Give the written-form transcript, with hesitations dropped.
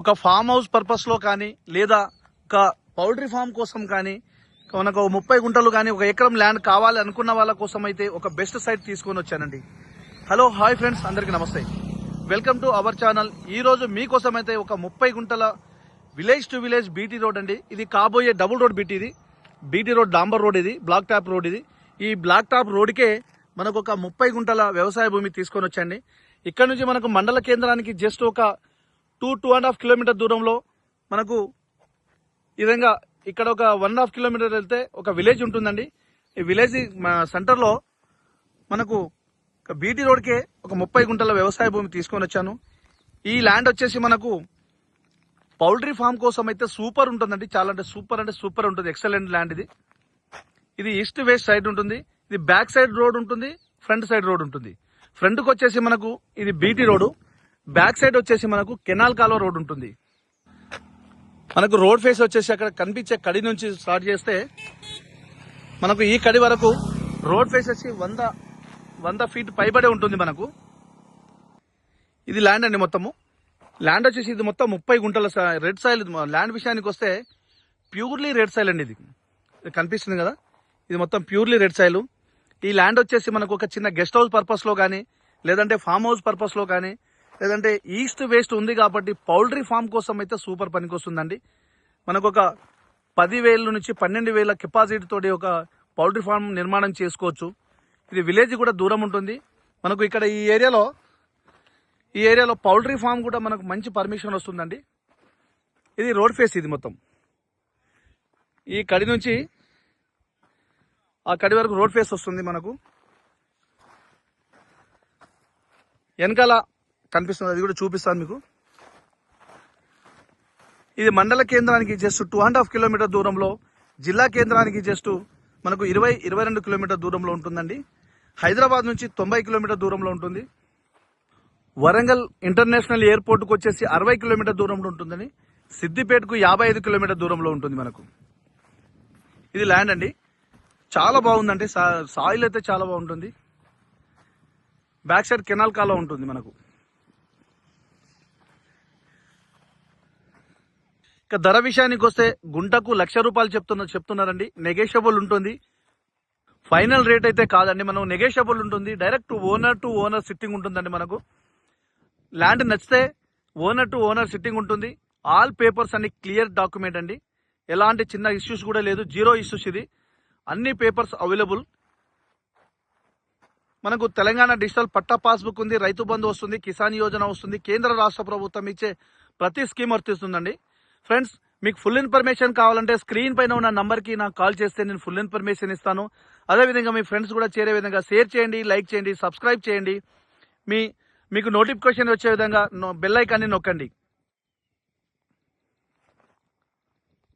ఒక farm house పర్పస్లో కానీ లేదా ఒక పౌల్ట్రీ ఫామ్ కోసం కానీ మనకు 30 గుంటలు కానీ 1 ఎకరం ల్యాండ్ కావాలి అనుకున్న వాళ్ళ కోసం అయితే ఒక బెస్ట్ సైట్ తీసుకొని వచ్చానండి. హలో హాయ్ ఫ్రెండ్స్, అందరికీ నమస్తే. Welcome to our channel. ఈ రోజు మీకోసం అయితే ఒక 30 గుంటల village to village BT road అండి. ఇది కాబోయే డబుల్ రోడ్ బీటీ. ఇది బీటీ రోడ్, డాంబర్ రోడ్, ఇది బ్లాక్ టాప్ రోడ్. ఇది ఈ బ్లాక్ టాప్ రోడ్కే మనకు ఒక 30 గుంటల వ్యవసాయ భూమి తీసుకొని వచ్చండి. ఇక్కడ నుంచి మనకు మండల కేంద్రానికి జస్ట్ ఒక 2.5 కిలోమీటర్ దూరంలో మనకు ఈ విధంగా ఇక్కడ ఒక 1.5 కిలోమీటర్ వెళ్తే ఒక విలేజ్ ఉంటుందండి. ఈ విలేజ్ సెంటర్లో మనకు బీటీ రోడ్కే ఒక 30 గుంటల వ్యవసాయ భూమి తీసుకొని వచ్చాను. ఈ ల్యాండ్ వచ్చేసి మనకు పౌల్ట్రీ ఫామ్ కోసం అయితే సూపర్ ఉంటుందండి. చాలా అంటే సూపర్ ఉంటుంది. ఎక్సలెంట్ ల్యాండ్ ఇది. ఇది ఈస్ట్ వెస్ట్ సైడ్ ఉంటుంది. ఇది బ్యాక్ సైడ్ రోడ్ ఉంటుంది, ఫ్రంట్ సైడ్ రోడ్ ఉంటుంది. ఫ్రంట్కి వచ్చేసి మనకు ఇది బీటీ రోడ్, బ్యాక్ సైడ్ వచ్చేసి మనకు కెనాల్ కాలువ రోడ్ ఉంటుంది. మనకు రోడ్ ఫేస్ వచ్చేసి అక్కడ కనిపించే కడి నుంచి స్టార్ట్ చేస్తే మనకు ఈ కడి వరకు రోడ్ ఫేస్ వచ్చి 100 ఫీట్ పైబడే ఉంటుంది. మనకు ఇది ల్యాండ్ అండి. మొత్తము ల్యాండ్ వచ్చేసి ఇది మొత్తం 30 గుంటల రెడ్ సాయిల్. ల్యాండ్ విషయానికి వస్తే ప్యూర్లీ రెడ్ సాయిల్ అండి. ఇది కనిపిస్తుంది కదా, ఇది మొత్తం ప్యూర్లీ రెడ్ సాయిల్. ఈ ల్యాండ్ వచ్చేసి మనకు ఒక చిన్న గెస్ట్ హౌస్ పర్పస్లో కానీ లేదంటే ఫామ్ హౌస్ పర్పస్లో కానీ లేదంటే ఈస్ట్ వెస్ట్ ఉంది కాబట్టి పౌల్ట్రీ ఫామ్ కోసం అయితే సూపర్ పనికి వస్తుందండి. మనకు ఒక 10,000 నుంచి 12,000 కెపాసిటీ తోటి ఒక పౌల్ట్రీ ఫామ్ నిర్మాణం చేసుకోవచ్చు. ఇది విలేజ్ కూడా దూరం ఉంటుంది. మనకు ఇక్కడ ఈ ఏరియాలో పౌల్ట్రీ ఫామ్ కూడా మనకు మంచి పర్మిషన్ వస్తుందండి. ఇది రోడ్ ఫేస్. ఇది మొత్తం ఈ కడి నుంచి ఆ కడి వరకు రోడ్ ఫేస్ వస్తుంది. మనకు వెనకాల కనిపిస్తుంది, అది కూడా చూపిస్తాను మీకు. ఇది మండల కేంద్రానికి జస్ట్ 2.5 కిలోమీటర్ దూరంలో, జిల్లా కేంద్రానికి జస్ట్ మనకు 22 కిలోమీటర్ దూరంలో ఉంటుందండి. హైదరాబాద్ నుంచి 90 కిలోమీటర్ దూరంలో ఉంటుంది. వరంగల్ ఇంటర్నేషనల్ ఎయిర్పోర్ట్కు వచ్చేసి 60 కిలోమీటర్ దూరంలో ఉంటుందని, సిద్దిపేటకు 55 కిలోమీటర్ దూరంలో ఉంటుంది. మనకు ఇది ల్యాండ్ అండి. చాలా బాగుందండి. సాయిల్ అయితే చాలా బాగుంటుంది. బ్యాక్ సైడ్ కెనాల్ కాలువ ఉంటుంది. మనకు ఇక ధర విషయానికి వస్తే గుంటకు ₹1,00,000 చెప్తున్నారండి. నెగోషియబుల్ ఉంటుంది. ఫైనల్ రేట్ అయితే కాదండి. మనం నెగోషియబుల్ ఉంటుంది. Direct owner to owner sitting ఉంటుందండి. మనకు ల్యాండ్ నచ్చితే ఓనర్ టు ఓనర్ సిట్టింగ్ ఉంటుంది. ఆల్ పేపర్స్ అన్ని క్లియర్ డాక్యుమెంట్ అండి. ఎలాంటి చిన్న ఇష్యూస్ కూడా లేదు. 0 ఇష్యూస్. ఇది అన్ని పేపర్స్ అవైలబుల్. మనకు తెలంగాణ డిజిటల్ పట్టా పాస్బుక్ ఉంది, రైతు బంధు వస్తుంది, కిసాన్ యోజన వస్తుంది. కేంద్ర రాష్ట్ర ప్రభుత్వం ఇచ్చే ప్రతి స్కీమ్ వర్తిస్తుందండి. ఫ్రెండ్స్, మీకు ఫుల్ ఇన్ఫర్మేషన్ కావాలంటే స్క్రీన్ పైన ఉన్న నంబర్కి నాకు కాల్ చేస్తే నేను ఫుల్ ఇన్ఫర్మేషన్ ఇస్తాను. అదేవిధంగా మీ ఫ్రెండ్స్ కూడా చేరే విధంగా షేర్ చేయండి, లైక్ చేయండి, సబ్స్క్రైబ్ చేయండి. మీకు నోటిఫికేషన్ వచ్చే విధంగా బెల్ ఐకాన్ని నొక్కండి.